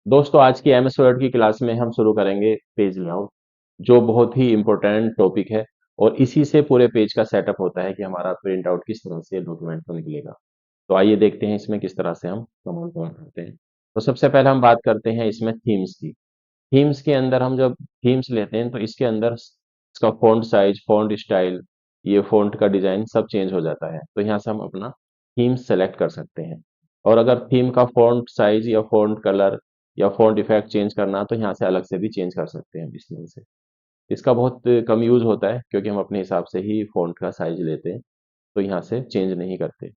दोस्तों आज की एमएस वर्ड की क्लास में हम शुरू करेंगे पेज लेआउट, जो बहुत ही इम्पोर्टेंट टॉपिक है। और इसी से पूरे पेज का सेटअप होता है कि हमारा प्रिंट आउट किस तरह से डॉक्यूमेंट को निकलेगा। तो आइए देखते हैं इसमें किस तरह से हम कमांड कवर करते हैं। तो सबसे पहले हम बात करते हैं इसमें थीम्स की। थीम्स के अंदर हम जब थीम्स लेते हैं तो इसके अंदर इसका फॉन्ट साइज, फॉन्ट स्टाइल, ये फॉन्ट का डिजाइन सब चेंज हो जाता है। तो यहाँ से हम अपना थीम सेलेक्ट कर सकते हैं। और अगर थीम का फॉन्ट साइज या फॉन्ट कलर या फॉन्ट इफेक्ट चेंज करना तो यहाँ से अलग से भी चेंज कर सकते हैं इस थीम से। इसका बहुत कम यूज होता है क्योंकि हम अपने हिसाब से ही फॉन्ट का साइज लेते हैं, तो यहाँ से चेंज नहीं करते।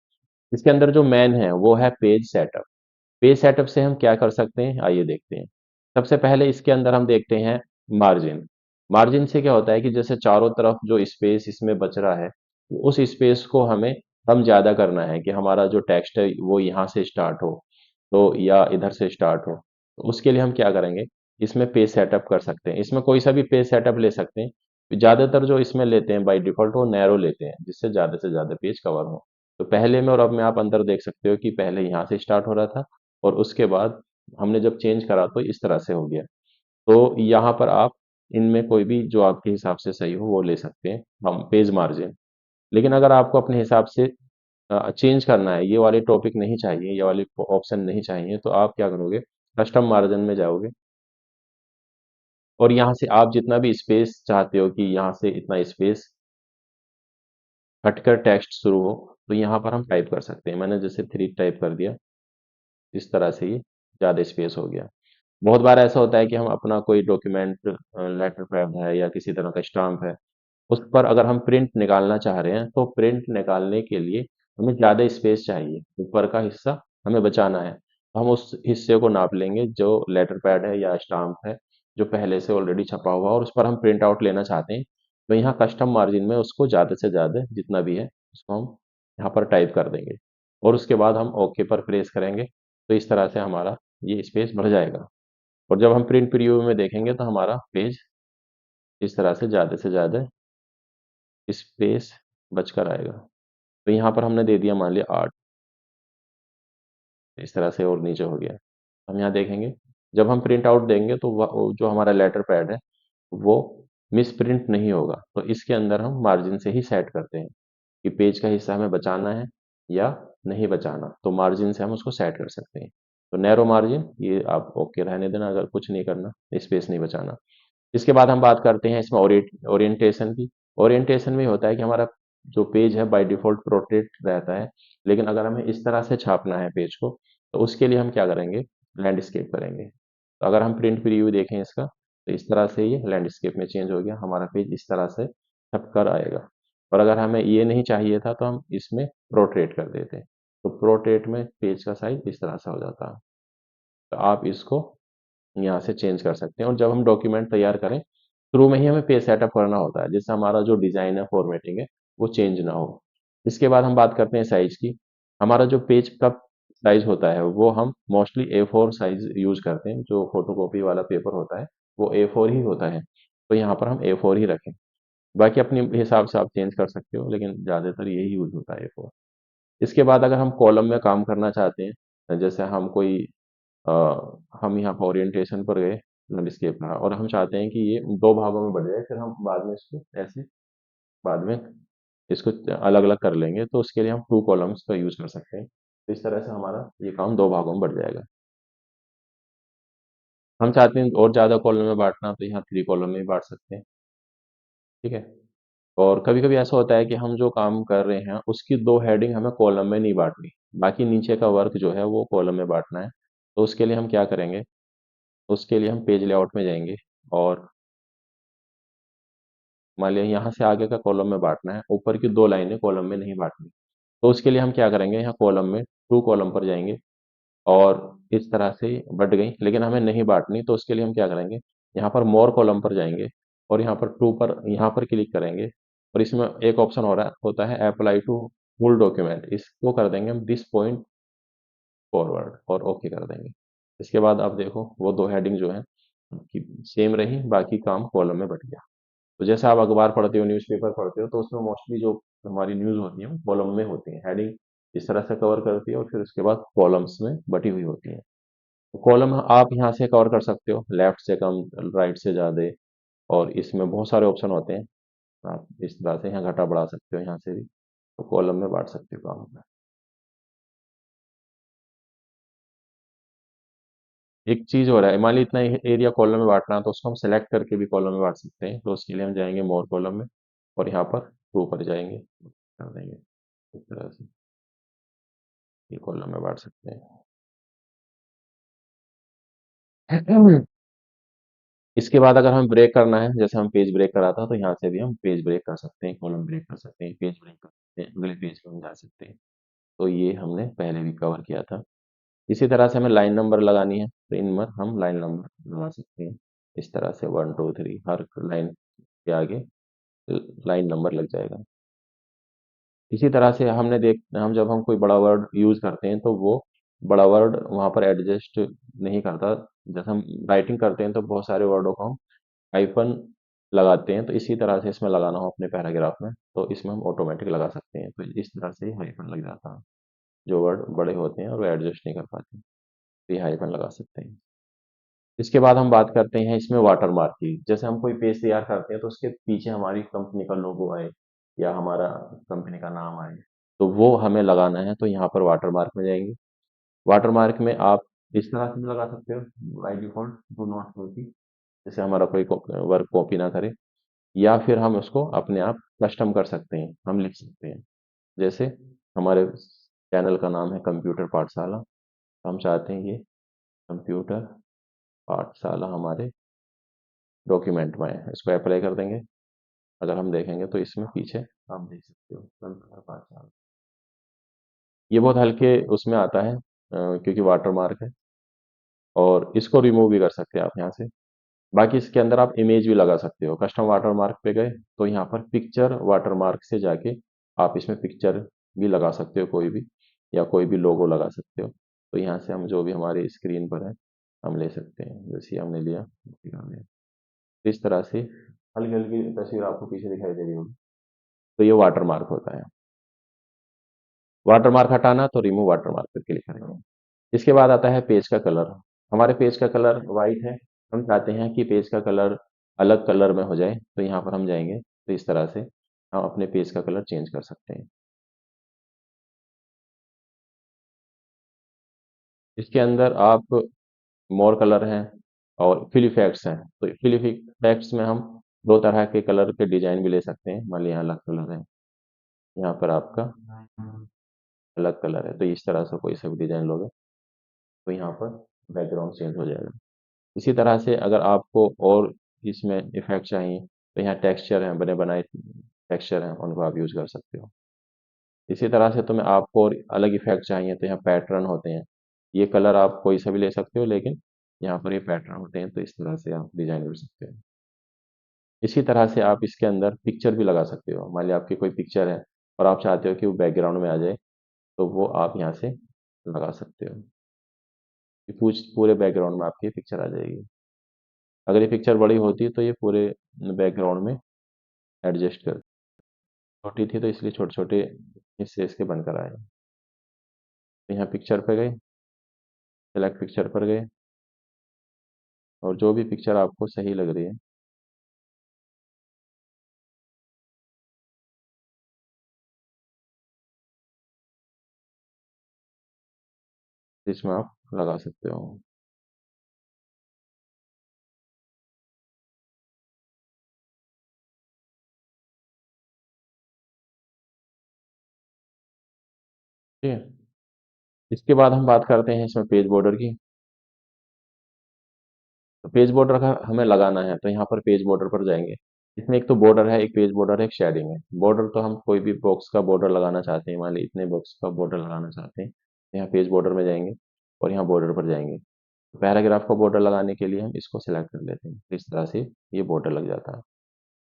इसके अंदर जो मेन है वो है पेज सेटअप। पेज सेटअप से हम क्या कर सकते हैं आइए देखते हैं। सबसे पहले इसके अंदर हम देखते हैं मार्जिन। मार्जिन से क्या होता है कि जैसे चारों तरफ जो स्पेस इसमें बच रहा है, उस स्पेस को हमें कम ज्यादा करना है कि हमारा जो टेक्स्ट है वो यहाँ से स्टार्ट हो, तो या इधर से स्टार्ट हो। तो उसके लिए हम क्या करेंगे, इसमें पेज सेटअप कर सकते हैं। इसमें कोई सा भी पेज सेटअप ले सकते हैं। ज्यादातर जो इसमें लेते हैं बाय डिफॉल्ट वो नैरो लेते हैं, जिससे ज्यादा से ज्यादा पेज कवर हो। तो पहले में और अब में आप अंदर देख सकते हो कि पहले यहाँ से स्टार्ट हो रहा था और उसके बाद हमने जब चेंज करा तो इस तरह से हो गया। तो यहाँ पर आप इनमें कोई भी जो आपके हिसाब से सही हो वो ले सकते हैं हम पेज मार्जिन। लेकिन अगर आपको अपने हिसाब से चेंज करना है, ये वाले टॉपिक नहीं चाहिए, ये वाले ऑप्शन नहीं चाहिए, तो आप क्या करोगे, कस्टम मार्जिन में जाओगे और यहाँ से आप जितना भी स्पेस चाहते हो कि यहाँ से इतना स्पेस हटकर टेक्स्ट शुरू हो, तो यहाँ पर हम टाइप कर सकते हैं। मैंने जैसे 3 टाइप कर दिया, इस तरह से ये ज़्यादा स्पेस हो गया। बहुत बार ऐसा होता है कि हम अपना कोई डॉक्यूमेंट, लेटर पैड है या किसी तरह का स्टाम्प है, उस पर अगर हम प्रिंट निकालना चाह रहे हैं तो प्रिंट निकालने के लिए हमें ज़्यादा स्पेस चाहिए, ऊपर का हिस्सा हमें बचाना है। तो हम उस हिस्से को नाप लेंगे जो लेटर पैड है या स्टाम्प है, जो पहले से ऑलरेडी छपा हुआ और उस पर हम प्रिंट आउट लेना चाहते हैं। तो यहाँ कस्टम मार्जिन में उसको ज़्यादा से ज़्यादा जितना भी है उसको हम यहाँ पर टाइप कर देंगे और उसके बाद हम ओके पर प्रेस करेंगे। तो इस तरह से हमारा ये स्पेस बढ़ जाएगा और जब हम प्रिंट प्रीव्यू में देखेंगे तो हमारा पेज इस तरह से ज़्यादा स्पेस बचकर आएगा। तो यहाँ पर हमने दे दिया मान लिया 8, इस तरह से और नीचे हो गया। हम यहाँ देखेंगे जब हम प्रिंट आउट देंगे तो वो जो हमारा लेटर पैड है वो मिस प्रिंट नहीं होगा। तो इसके अंदर हम मार्जिन से ही सेट करते हैं कि पेज का हिस्सा हमें बचाना है या नहीं बचाना। तो मार्जिन से हम उसको सेट कर सकते हैं। तो नैरो मार्जिन ये आप ओके रहने देना, अगर कुछ नहीं करना, स्पेस नहीं बचाना। इसके बाद हम बात करते हैं इसमें ओरिएंटेशन की। ओरिएंटेशन में होता है कि हमारा जो पेज है बाय डिफॉल्ट प्रोट्रेट रहता है, लेकिन अगर हमें इस तरह से छापना है पेज को तो उसके लिए हम क्या करेंगे, लैंडस्केप करेंगे। तो अगर हम प्रिंट प्रीव्यू देखें इसका तो इस तरह से ये लैंडस्केप में चेंज हो गया, हमारा पेज इस तरह से छप कर आएगा। और अगर हमें ये नहीं चाहिए था तो हम इसमें प्रोट्रेट कर देते। तो प्रोट्रेट में पेज का साइज इस तरह से हो जाता है। तो आप इसको यहाँ से चेंज कर सकते हैं और जब हम डॉक्यूमेंट तैयार करें शुरू में ही हमें पेज सेटअप करना होता है, जिससे हमारा जो डिजाइन है, फॉर्मेटिंग है, वो चेंज ना हो। इसके बाद हम बात करते हैं साइज की। हमारा जो पेज का साइज होता है वो हम मोस्टली A4 साइज यूज करते हैं। जो फोटोकॉपी वाला पेपर होता है वो A4 ही होता है, तो यहाँ पर हम A4 ही रखें। बाकी अपने हिसाब से आप चेंज कर सकते हो, लेकिन ज़्यादातर यही यूज होता है A4। इसके बाद अगर हम कॉलम में काम करना चाहते हैं, जैसे हम कोई अ, हम यहाँ पर ओरिएंटेशन पर गए, लैंडस्केप रहा और हम चाहते हैं कि ये 2 भागों में बढ़ जाए, फिर हम बाद में इसको ऐसे बाद में इसको अलग-अलग कर लेंगे, तो उसके लिए हम 2 कॉलम्स का यूज़ कर सकते हैं। तो इस तरह से हमारा ये काम 2 भागों में बढ़ जाएगा। हम चाहते हैं और ज़्यादा कॉलम में बाँटना तो यहाँ 3 कॉलम में भी बाँट सकते हैं, ठीक है? और कभी-कभी ऐसा होता है कि हम जो काम कर रहे हैं उसकी 2 हेडिंग हमें कॉलम में नहीं बाँटनी, बाकी नीचे का वर्क जो है वो कॉलम में बाँटना है। तो उसके लिए हम क्या करेंगे, उसके लिए हम पेज लेआउट में जाएँगे और मान लिया यहाँ से आगे का कॉलम में बांटना है, ऊपर की 2 लाइनें कॉलम में नहीं बांटनी। तो उसके लिए हम क्या करेंगे, यहाँ कॉलम में टू कॉलम पर जाएंगे और इस तरह से बढ़ गई, लेकिन हमें नहीं बांटनी। तो उसके लिए हम क्या करेंगे, यहाँ पर मोर कॉलम पर जाएंगे और यहाँ पर टू पर यहाँ पर क्लिक करेंगे और इसमें एक ऑप्शन हो रहा होता है अप्लाई टू फुल डॉक्यूमेंट, इसको कर देंगे हम दिस पॉइंट फॉरवर्ड और ओके कर देंगे। इसके बाद आप देखो वो 2 हेडिंग जो है सेम रही, बाकी काम कॉलम में बट गया। तो जैसे आप अखबार पढ़ते हो, न्यूज़पेपर पढ़ते हो, तो उसमें मोस्टली जो हमारी न्यूज़ होती है वो कॉलम में होती है। हेडिंग इस तरह से कवर करती है और फिर उसके बाद कॉलम्स में बटी हुई होती है। कॉलम आप यहाँ से कवर कर सकते हो, लेफ्ट से कम, राइट से ज़्यादा, और इसमें बहुत सारे ऑप्शन होते हैं। आप इस तरह से यहाँ घटा बढ़ा सकते हो, यहाँ से भी, तो कॉलम में बांट सकते हो काम में। एक चीज हो रहा है, मान लीजिए इतना एरिया कॉलम में बांटना है, तो उसको हम सेलेक्ट करके भी कॉलम में बांट सकते हैं। तो उसके लिए हम जाएंगे मोर कॉलम में, और यहाँ पर टू पर जाएंगे, कर देंगे इस तरह से, ये कॉलम में बांट सकते हैं। इसके बाद अगर हमें ब्रेक करना है, जैसे हम पेज ब्रेक करा था, तो यहाँ से भी हम पेज ब्रेक कर सकते हैं, कॉलम ब्रेक कर सकते हैं, पेज ब्रेक कर सकते हैं, अगले पेज पे हम जा सकते हैं। तो ये हमने पहले भी कवर किया था। इसी तरह से हमें लाइन नंबर लगानी है, तो इन पर हम लाइन नंबर लगा सकते हैं। इस तरह से 1 2 3 हर लाइन के आगे लाइन नंबर लग जाएगा। इसी तरह से हम जब हम कोई बड़ा वर्ड यूज करते हैं, तो वो बड़ा वर्ड वहां पर एडजस्ट नहीं करता। जैसे हम राइटिंग करते हैं, तो बहुत सारे वर्डों को हम हाइफन लगाते हैं, तो इसी तरह से इसमें लगाना हो अपने पैराग्राफ में, तो इसमें हम ऑटोमेटिक लगा सकते हैं। तो इस तरह से हाइफन लग जाता है। जो वर्ड बड़े होते हैं और वो एडजस्ट नहीं कर पाते, तो ये हाइफन लगा सकते हैं। इसके बाद हम बात करते हैं इसमें वाटर मार्क की। जैसे हम कोई पेज तैयार करते हैं, तो उसके पीछे हमारी कंपनी का लोगो आए, या हमारा कंपनी का नाम आए, तो वो हमें लगाना है। तो यहाँ पर वाटर मार्क में जाएंगे। वाटर मार्क में आप इस तरह से भी लगा सकते हो, by default do not copy, जैसे हमारा कोई वर्क कॉपी ना करे। या फिर हम उसको अपने आप कस्टम कर सकते हैं, हम लिख सकते हैं। जैसे हमारे चैनल का नाम है कंप्यूटर पाठशाला, हम चाहते हैं ये कंप्यूटर पाठशाला हमारे डॉक्यूमेंट में है, इसको अप्लाई कर देंगे। अगर हम देखेंगे तो इसमें पीछे आप देख सकते हो कंप्यूटर पाठशाला, ये बहुत हल्के उसमें आता है, क्योंकि वाटर मार्क है। और इसको रिमूव भी कर सकते हैं आप यहाँ से। बाकी इसके अंदर आप इमेज भी लगा सकते हो। कस्टम वाटर मार्क पे गए, तो यहाँ पर पिक्चर वाटर मार्क से जाके आप इसमें पिक्चर भी लगा सकते हो, कोई भी, या कोई भी लोगो लगा सकते हो। तो यहाँ से हम जो भी हमारी स्क्रीन पर है, हम ले सकते हैं। जैसे हमने लिया, तो इस तरह से हल्की हल्की तस्वीर आपको पीछे दिखाई दे रही होगी, तो ये वाटर मार्क होता है। वाटर मार्क हटाना, तो रिमूव वाटर मार्क पे क्लिक करेंगे। इसके बाद आता है पेज का कलर। हमारे पेज का कलर वाइट है, हम चाहते हैं कि पेज का कलर अलग कलर में हो जाए, तो यहाँ पर हम जाएंगे, तो इस तरह से हम अपने पेज का कलर चेंज कर सकते हैं। इसके अंदर आप मोर कलर हैं और फिल इफेक्ट्स हैं। तो फिल इफेक्ट्स में हम दो तरह के कलर के डिजाइन भी ले सकते हैं। मान लीजिए यहाँ अलग कलर है, यहाँ पर आपका अलग कलर है, तो इस तरह से कोई सा भी डिजाइन लोगे, तो यहाँ पर बैकग्राउंड चेंज हो जाएगा। इसी तरह से अगर आपको और इसमें इफेक्ट चाहिए, तो यहाँ टेक्सचर हैं, बने बनाए टेक्सचर हैं, उनको आप यूज कर सकते हो। इसी तरह से तुम्हें आपको और अलग इफेक्ट चाहिए, तो यहाँ पैटर्न होते हैं। ये कलर आप कोई सा भी ले सकते हो, लेकिन यहाँ पर ये पैटर्न होते हैं, तो इस तरह से आप डिजाइन कर सकते हो। इसी तरह से आप इसके अंदर पिक्चर भी लगा सकते हो। मान लिया आपकी कोई पिक्चर है, और आप चाहते हो कि वो बैकग्राउंड में आ जाए, तो वो आप यहाँ से लगा सकते हो, कि पूरे बैकग्राउंड में आपकी पिक्चर आ जाएगी। अगर ये पिक्चर बड़ी होती तो ये पूरे बैकग्राउंड में एडजस्ट कर, छोटी थी तो इसलिए छोटे छोटे हिस्से इसके बनकर आए। तो यहाँ पिक्चर पे गए, सेलेक्ट पिक्चर पर गए, और जो भी पिक्चर आपको सही लग रही है, इसमें आप लगा सकते हो। ठीक है। इसके बाद हम बात करते हैं इसमें पेज बॉर्डर की। तो पेज बॉर्डर का हमें लगाना है, तो यहाँ पर पेज बॉर्डर पर जाएंगे। इसमें एक तो बॉर्डर है, एक पेज बॉर्डर है, एक शेडिंग है। बॉर्डर तो हम कोई भी बॉक्स का बॉर्डर लगाना चाहते हैं, मान लीजिए इतने बॉक्स का बॉर्डर लगाना चाहते हैं, तो यहाँ पेज बॉर्डर में जाएंगे, और यहाँ बॉर्डर पर जाएंगे। पैराग्राफ का बॉर्डर लगाने के लिए हम इसको सिलेक्ट कर लेते हैं, इस तरह से ये बॉर्डर लग जाता है।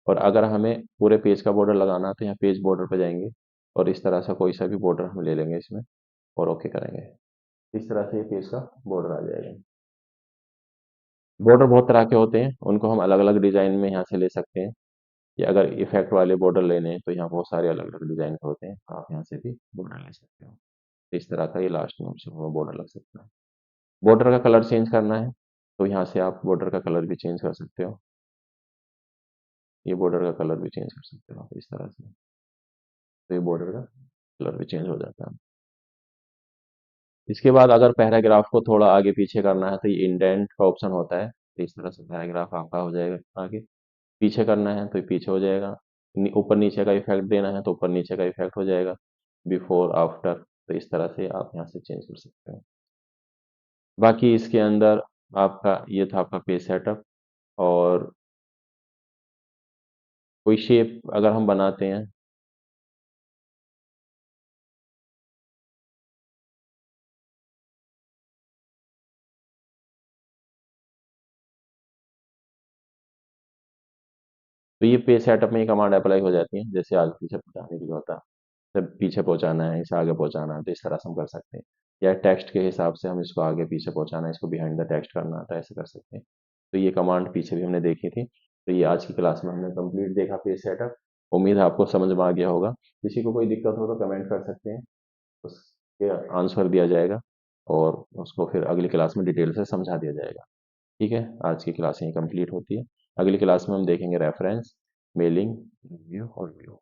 और अगर हमें पूरे पेज का बॉर्डर लगाना है, तो यहाँ पेज बॉर्डर पर जाएंगे, और इस तरह से कोई सा भी बॉर्डर हम ले लेंगे इसमें, और ओके करेंगे। इस तरह से ये पेज का बॉर्डर आ जाएगा। बॉर्डर बहुत तरह के होते हैं, उनको हम अलग अलग डिजाइन में यहाँ से ले सकते हैं। या अगर इफेक्ट वाले बॉर्डर लेने हैं, तो यहाँ बहुत सारे अलग अलग डिजाइन के होते हैं, तो आप यहाँ से भी बॉर्डर ले सकते हो। इस तरह का ये लास्ट में बॉर्डर लग सकता है। बॉर्डर का कलर चेंज करना है तो यहाँ से आप बॉर्डर का कलर भी चेंज कर सकते हो। ये बॉर्डर का कलर भी चेंज कर सकते हो आप इस तरह से। तो ये बॉर्डर का कलर भी चेंज हो जाता है। इसके बाद अगर पैराग्राफ को थोड़ा आगे पीछे करना है तो ये इंडेंट का ऑप्शन होता है, तो इस तरह से पैराग्राफ आपका हो जाएगा आगे। पीछे करना है तो ये पीछे हो जाएगा। ऊपर नीचे का इफेक्ट देना है तो ऊपर नीचे का इफेक्ट हो जाएगा। बिफोर आफ्टर, तो इस तरह से आप यहाँ से चेंज कर सकते हो। बाकी इसके अंदर आपका ये था आपका पेज सेटअप। और कोई शेप अगर हम बनाते हैं, तो ये पेज सेटअप में ये कमांड अप्लाई हो जाती है। जैसे आगे पीछे पहुंचाने के लिए होता है, जब पीछे पहुंचाना है, इसे आगे पहुंचाना है, तो इस तरह से हम कर सकते हैं। या टेक्स्ट के हिसाब से हम इसको आगे पीछे पहुंचाना है, इसको बिहाइंड द टेक्स्ट करना है, तो ऐसे कर सकते हैं। तो ये कमांड पीछे भी हमने देखी थी। तो ये आज की क्लास में हमने कंप्लीट देखा पेज सेटअप। उम्मीद है आपको समझ में आ गया होगा। किसी को कोई दिक्कत हो तो कमेंट कर सकते हैं, उसके आंसर दिया जाएगा और उसको फिर अगली क्लास में डिटेल से समझा दिया जाएगा। ठीक है, आज की क्लास यहीं कंप्लीट होती है। अगली क्लास में हम देखेंगे रेफरेंस, मेलिंग, रिव्यू और व्यू।